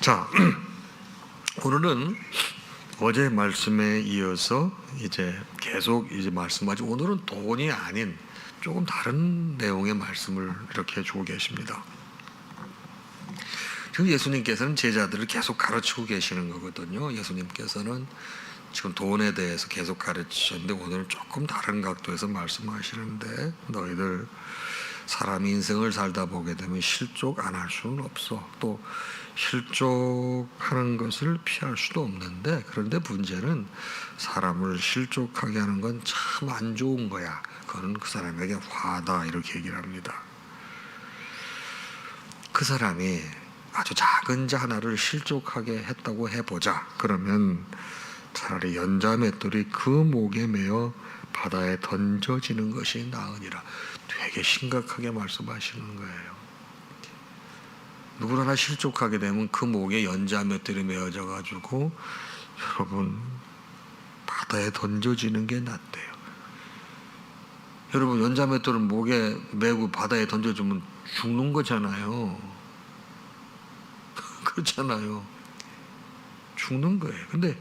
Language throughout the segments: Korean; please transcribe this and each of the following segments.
자, 오늘은 어제 말씀에 이어서 이제 계속 말씀하지, 오늘은 돈이 아닌 조금 다른 내용의 말씀을 이렇게 해주고 계십니다. 지금 예수님께서는 제자들을 계속 가르치고 계시는 거거든요. 예수님께서는 지금 돈에 대해서 계속 가르치셨는데 오늘은 조금 다른 각도에서 말씀하시는데, 너희들 사람이 인생을 살다 보게 되면 실족 안 할 수는 없어. 또 실족하는 것을 피할 수도 없는데, 그런데 문제는 사람을 실족하게 하는 건 참 안 좋은 거야. 그거는 그 사람에게 화다, 이렇게 얘기를 합니다. 그 사람이 아주 작은 자 하나를 실족하게 했다고 해보자. 그러면 차라리 연자맷돌이 그 목에 매어 바다에 던져지는 것이 나으니라. 되게 심각하게 말씀하시는 거예요. 누구나 하나 실족하게 되면 그 목에 연자맷돌이 매어져 가지고 여러분 바다에 던져지는 게 낫대요. 여러분, 연자맷돌을 목에 매고 바다에 던져주면 죽는 거잖아요. 그렇잖아요. 죽는 거예요. 근데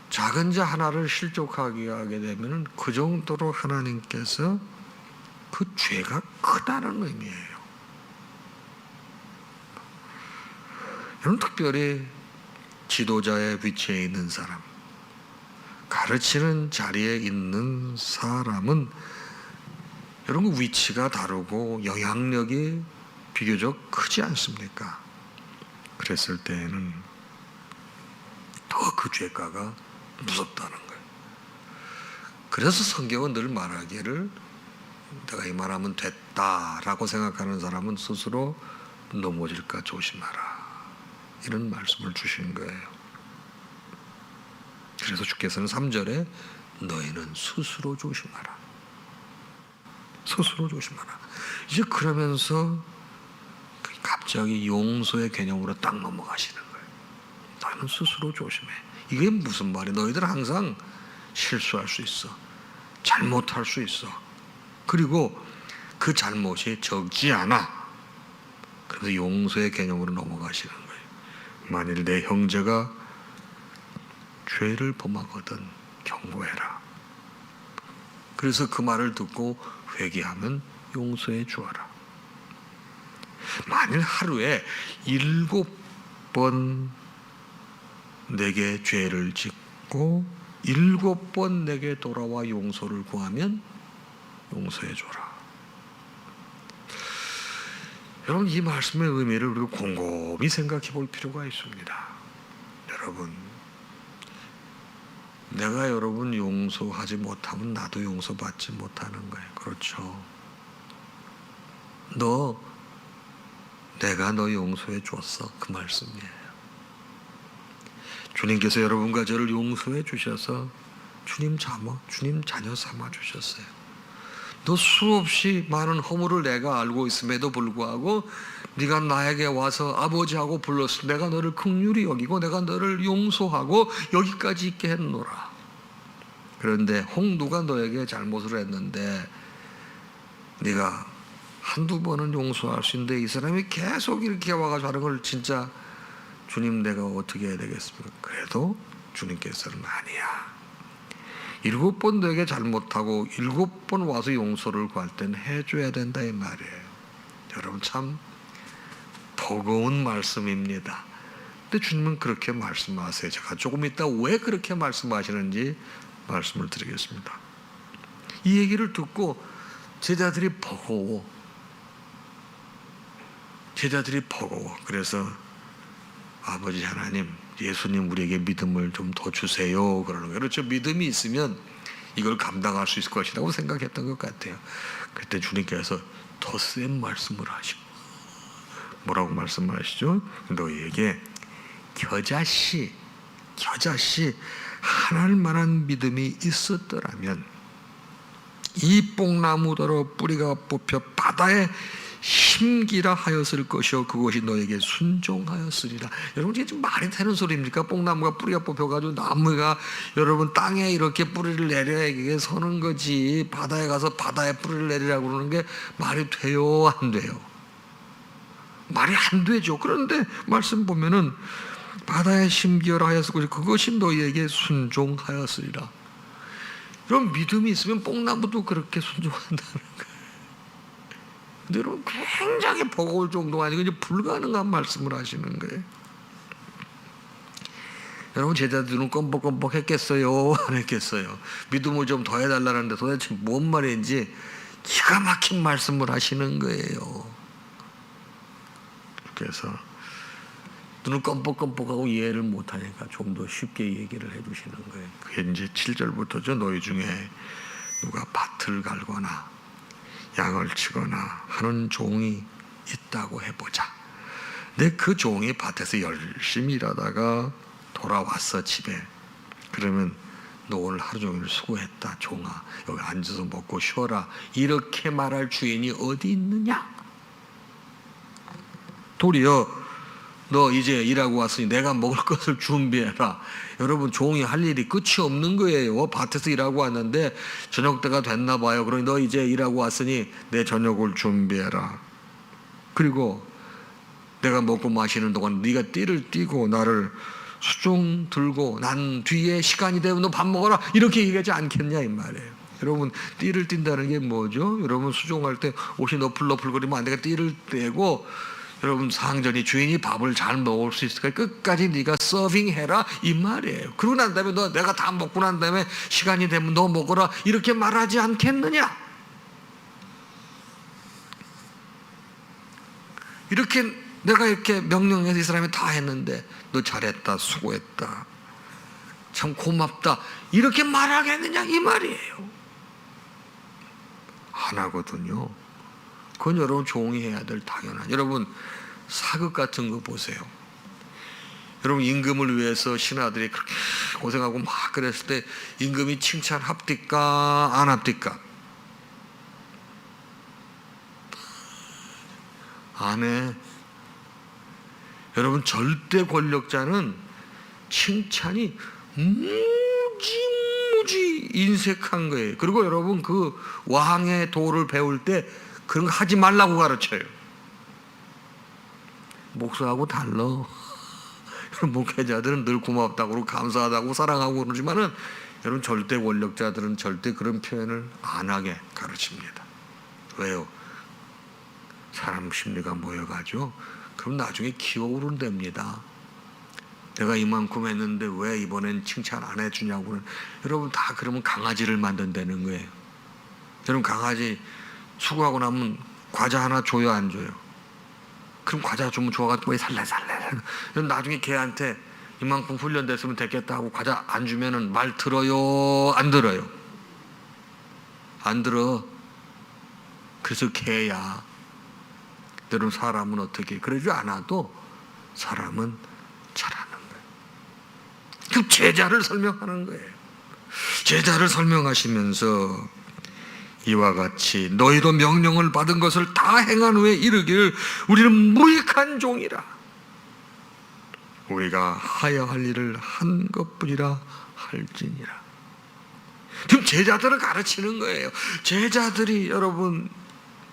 작은 자 하나를 실족하게 하게 되면 그 정도로 하나님께서 그 죄가 크다는 의미예요. 여러분, 특별히 지도자의 위치에 있는 사람, 가르치는 자리에 있는 사람은 여러분 위치가 다르고 영향력이 비교적 크지 않습니까? 그랬을 때에는 더 그 죄가가 무섭다는 거예요. 그래서 성경은 늘 말하기를, 내가 이만하면 됐다라고 생각하는 사람은 스스로 넘어질까 조심하라, 이런 말씀을 주신 거예요. 그래서 주께서는 3절에 너희는 스스로 조심하라, 스스로 조심하라. 이제 그러면서 갑자기 용서의 개념으로 딱 넘어가시는 거예요. 너희는 스스로 조심해. 이게 무슨 말이야? 너희들 항상 실수할 수 있어, 잘못할 수 있어. 그리고 그 잘못이 적지 않아. 그래서 용서의 개념으로 넘어가시는 거예요. 만일 내 형제가 죄를 범하거든 경고해라. 그래서 그 말을 듣고 회개하면 용서해 주어라. 만일 하루에 7번 내게 죄를 짓고 7번 내게 돌아와 용서를 구하면 용서해 줘라. 여러분, 이 말씀의 의미를 우리가 곰곰이 생각해 볼 필요가 있습니다. 여러분, 내가 여러분 용서하지 못하면 나도 용서받지 못하는 거예요. 그렇죠? 내가 너 용서해 줬어, 그 말씀이에요. 주님께서 여러분과 저를 용서해 주셔서 주님 자녀 삼아 주셨어요. 너 수없이 많은 허물을 내가 알고 있음에도 불구하고 네가 나에게 와서 아버지하고 불렀을 때 내가 너를 긍휼히 여기고 내가 너를 용서하고 여기까지 있게 했노라. 그런데 홍두가 너에게 잘못을 했는데 네가 한두 번은 용서할 수 있는데 이 사람이 계속 이렇게 와가지고 하는 걸 진짜 주님 내가 어떻게 해야 되겠습니까? 그래도 주님께서는 아니야. 7번 너에게 잘못하고 7번 와서 용서를 구할 때는 해줘야 된다, 이 말이에요. 여러분, 참 버거운 말씀입니다. 근데 주님은 그렇게 말씀하세요. 제가 조금 이따 왜 그렇게 말씀하시는지 말씀을 드리겠습니다. 이 얘기를 듣고 제자들이 버거워. 그래서 아버지 하나님, 예수님 우리에게 믿음을 좀 더 주세요, 그러는 거예요. 그렇죠? 믿음이 있으면 이걸 감당할 수 있을 것이라고 생각했던 것 같아요. 그때 주님께서 더 센 말씀을 하시고, 뭐라고 말씀하시죠? 너희에게 겨자씨 하나할 만한 믿음이 있었더라면 이 뽕나무더러 뿌리가 뽑혀 바다에 심기라 하였을 것이요 그것이 너에게 순종하였으리라. 여러분, 이게 좀 말이 되는 소리입니까? 뽕나무가 뿌리가 뽑혀가지고 나무가 여러분 땅에 이렇게 뿌리를 내려야 이게 서는 거지, 바다에 가서 바다에 뿌리를 내리라고 그러는 게 말이 돼요, 안 돼요? 말이 안 되죠. 그런데 말씀 보면은 바다에 심기어라하였고 그것이 너희에게 순종하였으리라. 그럼 믿음이 있으면 뽕나무도 그렇게 순종한다는 거예요. 근데 여러분 굉장히 버거울 정도가 아니고 이제 불가능한 말씀을 하시는 거예요. 여러분 제자들은 껌뻑껌뻑 했겠어요? 안 했겠어요? 믿음을 좀 더 해달라는데 도대체 뭔 말인지 기가 막힌 말씀을 하시는 거예요. 그래서 눈을 껌뻑껌뻑하고 이해를 못하니까 좀 더 쉽게 얘기를 해주시는 거예요. 그게 이제 7절부터죠. 너희 중에 누가 밭을 갈거나 양을 치거나 하는 종이 있다고 해보자. 근데 그 종이 밭에서 열심히 일하다가 돌아왔어 집에. 그러면 너 오늘 하루 종일 수고했다 종아, 여기 앉아서 먹고 쉬어라, 이렇게 말할 주인이 어디 있느냐? 도리어 너 이제 일하고 왔으니 내가 먹을 것을 준비해라. 여러분 종이 할 일이 끝이 없는 거예요. 밭에서 일하고 왔는데 저녁 때가 됐나 봐요. 그러니 너 이제 일하고 왔으니 내 저녁을 준비해라. 그리고 내가 먹고 마시는 동안 네가 띠를 띠고 나를 수종 들고 난 뒤에 시간이 되면 너 밥 먹어라, 이렇게 얘기하지 않겠냐 이 말이에요. 여러분 띠를 띈다는 게 뭐죠? 여러분 수종할 때 옷이 너풀너풀거리면 안 되니까 띠를 떼고, 여러분 상전이 주인이 밥을 잘 먹을 수 있을까 끝까지 네가 서빙해라 이 말이에요. 그러고 난 다음에 너 내가 다 먹고 난 다음에 시간이 되면 너 먹어라, 이렇게 말하지 않겠느냐? 이렇게 내가 이렇게 명령해서 이 사람이 다 했는데 너 잘했다, 수고했다, 참 고맙다, 이렇게 말하겠느냐 이 말이에요. 안 하거든요. 그건 여러분 종이 해야 될 당연한. 여러분 사극 같은 거 보세요. 여러분 임금을 위해서 신하들이 그렇게 고생하고 막 그랬을 때 임금이 칭찬 합디까 안 합디까? 안 해. 여러분 절대 권력자는 칭찬이 무지 인색한 거예요. 그리고 여러분 그 왕의 도를 배울 때 그런 거 하지 말라고 가르쳐요. 목사하고 달라. 목회자들은 늘 고맙다고 그러고 감사하다고 사랑하고 그러지만은 여러분 절대 권력자들은 절대 그런 표현을 안 하게 가르칩니다. 왜요? 사람 심리가 모여가지고 그럼 나중에 기어오른답니다. 내가 이만큼 했는데 왜 이번엔 칭찬 안 해주냐고는. 여러분 다 그러면 강아지를 만든다는 거예요. 여러분 강아지 수고하고 나면 과자 하나 줘요, 안 줘요? 그럼 과자 주면 좋아가지고 살래살래. 나중에 걔한테 이만큼 훈련됐으면 됐겠다 하고 과자 안 주면은 말 들어요, 안 들어요? 안 들어. 그래서 개야. 여러분 사람은 어떻게 그러지 않아도 사람은 잘하는 거예요. 그 제자를 설명하는 거예요. 제자를 설명하시면서 이와 같이 너희도 명령을 받은 것을 다 행한 후에 이르기를 우리는 무익한 종이라. 우리가 하야 할 일을 한 것뿐이라 할지니라. 지금 제자들을 가르치는 거예요. 제자들이 여러분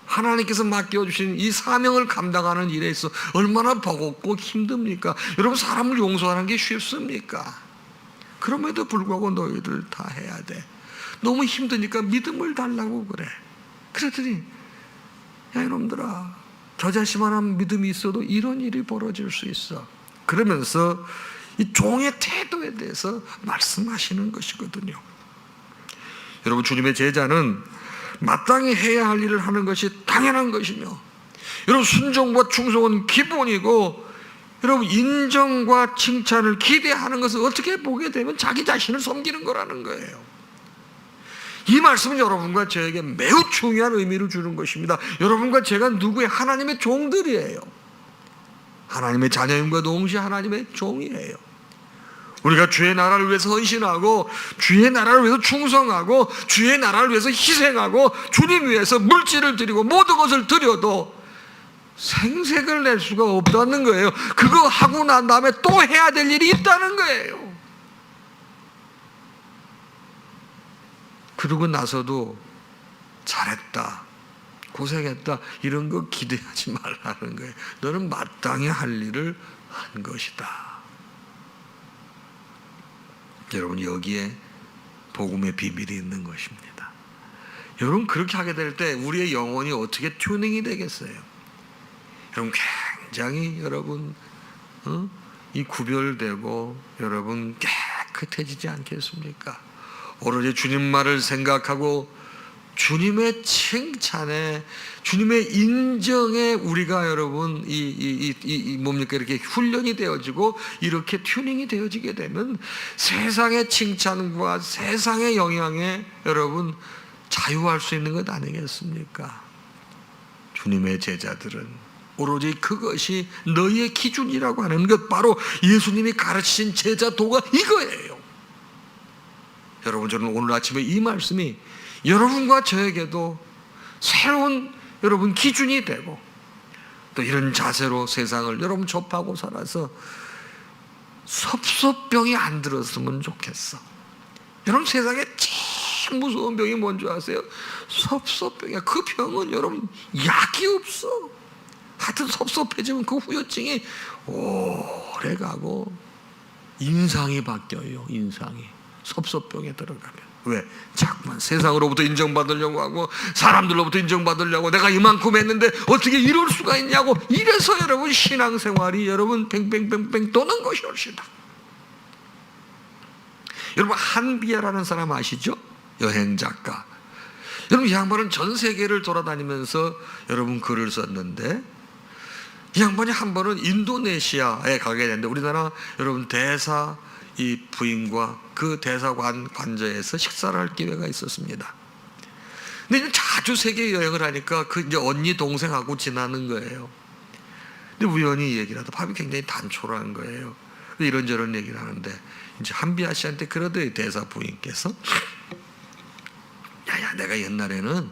하나님께서 맡겨주신 이 사명을 감당하는 일에 있어 얼마나 버겁고 힘듭니까? 여러분 사람을 용서하는 게 쉽습니까? 그럼에도 불구하고 너희들 다 해야 돼. 너무 힘드니까 믿음을 달라고 그래. 그랬더니 야 이놈들아, 저자신만한 믿음이 있어도 이런 일이 벌어질 수 있어. 그러면서 이 종의 태도에 대해서 말씀하시는 것이거든요. 여러분 주님의 제자는 마땅히 해야 할 일을 하는 것이 당연한 것이며, 여러분 순종과 충성은 기본이고, 여러분 인정과 칭찬을 기대하는 것을 어떻게 보게 되면 자기 자신을 섬기는 거라는 거예요. 이 말씀은 여러분과 저에게 매우 중요한 의미를 주는 것입니다. 여러분과 제가 누구의? 하나님의 종들이에요. 하나님의 자녀임과 동시에 하나님의 종이에요. 우리가 주의 나라를 위해서 헌신하고 주의 나라를 위해서 충성하고 주의 나라를 위해서 희생하고 주님 위해서 물질을 드리고 모든 것을 드려도 생색을 낼 수가 없다는 거예요. 그거 하고 난 다음에 또 해야 될 일이 있다는 거예요. 그러고 나서도 잘했다, 고생했다 이런 거 기대하지 말라는 거예요. 너는 마땅히 할 일을 한 것이다. 여러분, 여기에 복음의 비밀이 있는 것입니다. 여러분, 그렇게 하게 될 때 우리의 영혼이 어떻게 튜닝이 되겠어요? 여러분, 굉장히 여러분 이 구별되고 여러분 깨끗해지지 않겠습니까? 오로지 주님 말을 생각하고 주님의 칭찬에, 주님의 인정에 우리가 여러분 뭡니까, 이렇게 훈련이 되어지고 이렇게 튜닝이 되어지게 되면 세상의 칭찬과 세상의 영향에 여러분 자유할 수 있는 것 아니겠습니까? 주님의 제자들은 오로지 그것이 너희의 기준이라고 하는 것, 바로 예수님이 가르치신 제자도가 이거예요. 여러분, 저는 오늘 아침에 이 말씀이 여러분과 저에게도 새로운 여러분 기준이 되고, 또 이런 자세로 세상을 여러분 접하고 살아서 섭섭병이 안 들었으면 좋겠어. 여러분, 세상에 제일 무서운 병이 뭔지 아세요? 섭섭병이야. 그 병은 여러분 약이 없어. 하여튼 섭섭해지면 그 후유증이 오래 가고 인상이 바뀌어요. 인상이 섭섭병에 들어가면. 왜? 자꾸만 세상으로부터 인정받으려고 하고 사람들로부터 인정받으려고 내가 이만큼 했는데 어떻게 이럴 수가 있냐고, 이래서 여러분 신앙생활이 여러분 뱅뱅뱅뱅 도는 것이옵시다. 여러분, 한비아라는 사람 아시죠? 여행작가. 여러분, 이 양반은 전 세계를 돌아다니면서 여러분 글을 썼는데, 이 양반이 한 번은 인도네시아에 가게 됐는데, 우리나라 여러분 대사 이 부인과 그 대사관 관저에서 식사를 할 기회가 있었습니다. 근데 자주 세계 여행을 하니까 그 이제 언니 동생하고 지나는 거예요. 근데 우연히 얘기를 하다 밥이 굉장히 단촐한 거예요. 이런저런 얘기를 하는데 이제 한비아 씨한테 그러더니 대사 부인께서, 야야, 내가 옛날에는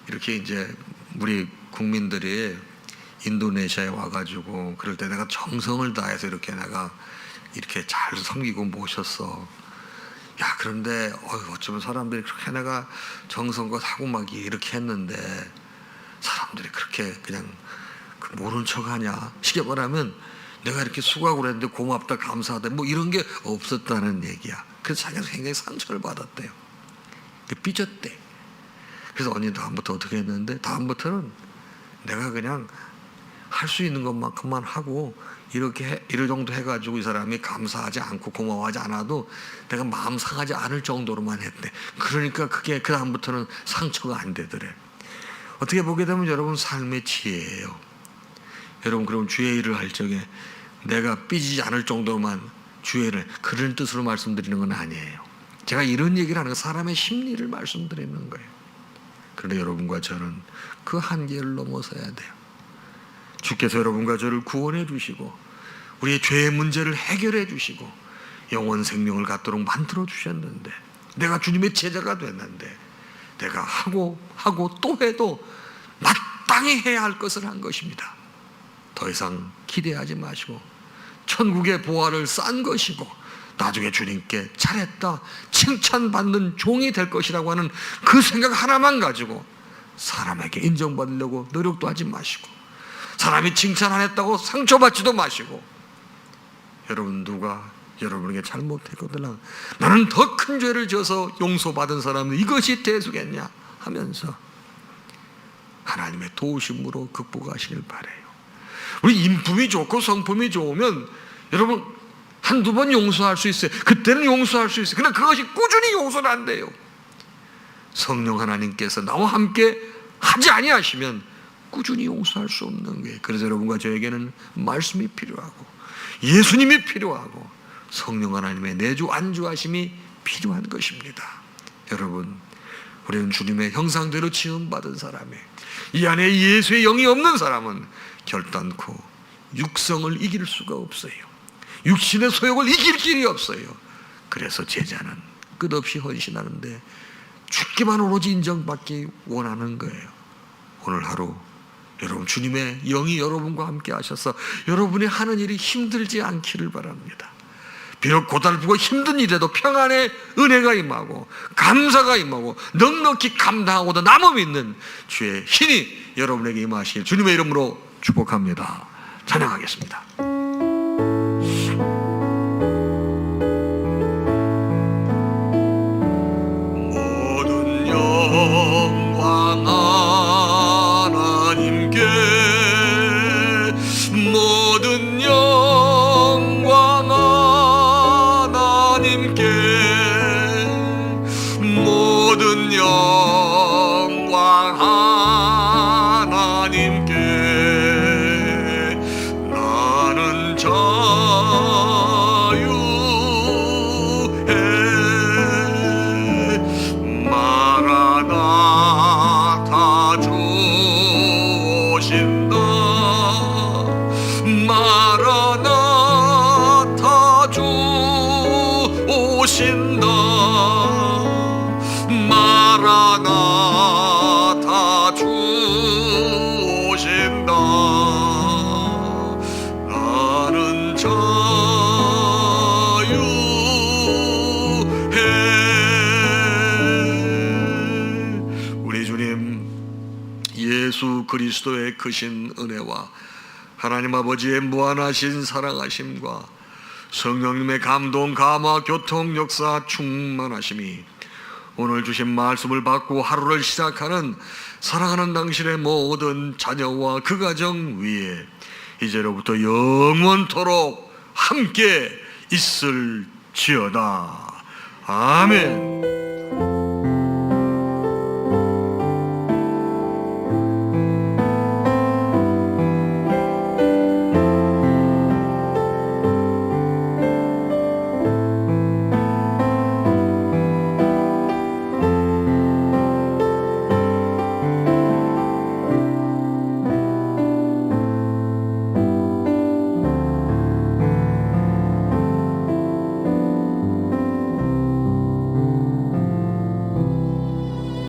이렇게 이제 우리 국민들이 인도네시아에 와가지고 그럴 때 내가 정성을 다해서 이렇게 내가 이렇게 잘 섬기고 모셨어. 야, 그런데 어쩌면 사람들이 그렇게 내가 정성껏 하고 막 이렇게 했는데 사람들이 그렇게 그냥 모른 척하냐, 쉽게 말하면 내가 이렇게 수고하고 그랬는데 고맙다 감사하다 뭐 이런 게 없었다는 얘기야. 그래서 자기가 굉장히 상처를 받았대요. 삐졌대. 그래서 언니 다음부터 어떻게 했는데, 다음부터는 내가 그냥 할 수 있는 것만큼만 하고 이렇게 이럴 정도 해가지고 이 사람이 감사하지 않고 고마워하지 않아도 내가 마음 상하지 않을 정도로만 했대. 그러니까 그게 그 다음부터는 상처가 안 되더래. 어떻게 보게 되면 여러분 삶의 지혜예요. 여러분, 그럼 주의 일을 할 적에 내가 삐지지 않을 정도로만 주의 일을, 그런 뜻으로 말씀드리는 건 아니에요. 제가 이런 얘기를 하는 건 사람의 심리를 말씀드리는 거예요. 그런데 여러분과 저는 그 한계를 넘어서야 돼요. 주께서 여러분과 저를 구원해 주시고 우리의 죄의 문제를 해결해 주시고 영원 생명을 갖도록 만들어 주셨는데, 내가 주님의 제자가 됐는데 내가 하고 또 해도 마땅히 해야 할 것을 한 것입니다. 더 이상 기대하지 마시고 천국의 보화를 싼 것이고 나중에 주님께 잘했다 칭찬받는 종이 될 것이라고 하는 그 생각 하나만 가지고 사람에게 인정받으려고 노력도 하지 마시고, 사람이 칭찬 안 했다고 상처받지도 마시고, 여러분 누가 여러분에게 잘못했거든 나는 더 큰 죄를 지어서 용서받은 사람은 이것이 대수겠냐 하면서 하나님의 도우심으로 극복하시길 바라요. 우리 인품이 좋고 성품이 좋으면 여러분 한두 번 용서할 수 있어요. 그때는 용서할 수 있어요. 그러나 그것이 꾸준히 용서는 안 돼요. 성령 하나님께서 나와 함께 하지 아니하시면 꾸준히 용서할 수 없는 거예요. 그래서 여러분과 저에게는 말씀이 필요하고 예수님이 필요하고 성령 하나님의 내주 안주하심이 필요한 것입니다. 여러분, 우리는 주님의 형상대로 지음받은 사람이에요. 이 안에 예수의 영이 없는 사람은 결단코 육성을 이길 수가 없어요. 육신의 소욕을 이길 길이 없어요. 그래서 제자는 끝없이 헌신하는데 죽기만 오로지 인정받기 원하는 거예요. 오늘 하루 여러분 주님의 영이 여러분과 함께 하셔서 여러분이 하는 일이 힘들지 않기를 바랍니다. 비록 고달프고 힘든 일에도 평안의 은혜가 임하고 감사가 임하고 넉넉히 감당하고도 남음 있는 주의 힘이 여러분에게 임하시길 주님의 이름으로 축복합니다. 찬양하겠습니다. 모든 영광 하나님께, 모든 영광 하나님께, 모든 영광 하나님께. 나는 자유해. 마라나타 주 오신다. 마라나타 주 오신다. 마라나타 주 오신다. 나는 자유해. 우리 주님 예수 그리스도의 크신 은혜와 하나님 아버지의 무한하신 사랑하심과 성령님의 감동, 감화, 교통, 역사, 충만하심이 오늘 주신 말씀을 받고 하루를 시작하는 사랑하는 당신의 모든 자녀와 그 가정 위에 이제로부터 영원토록 함께 있을지어다. 아멘.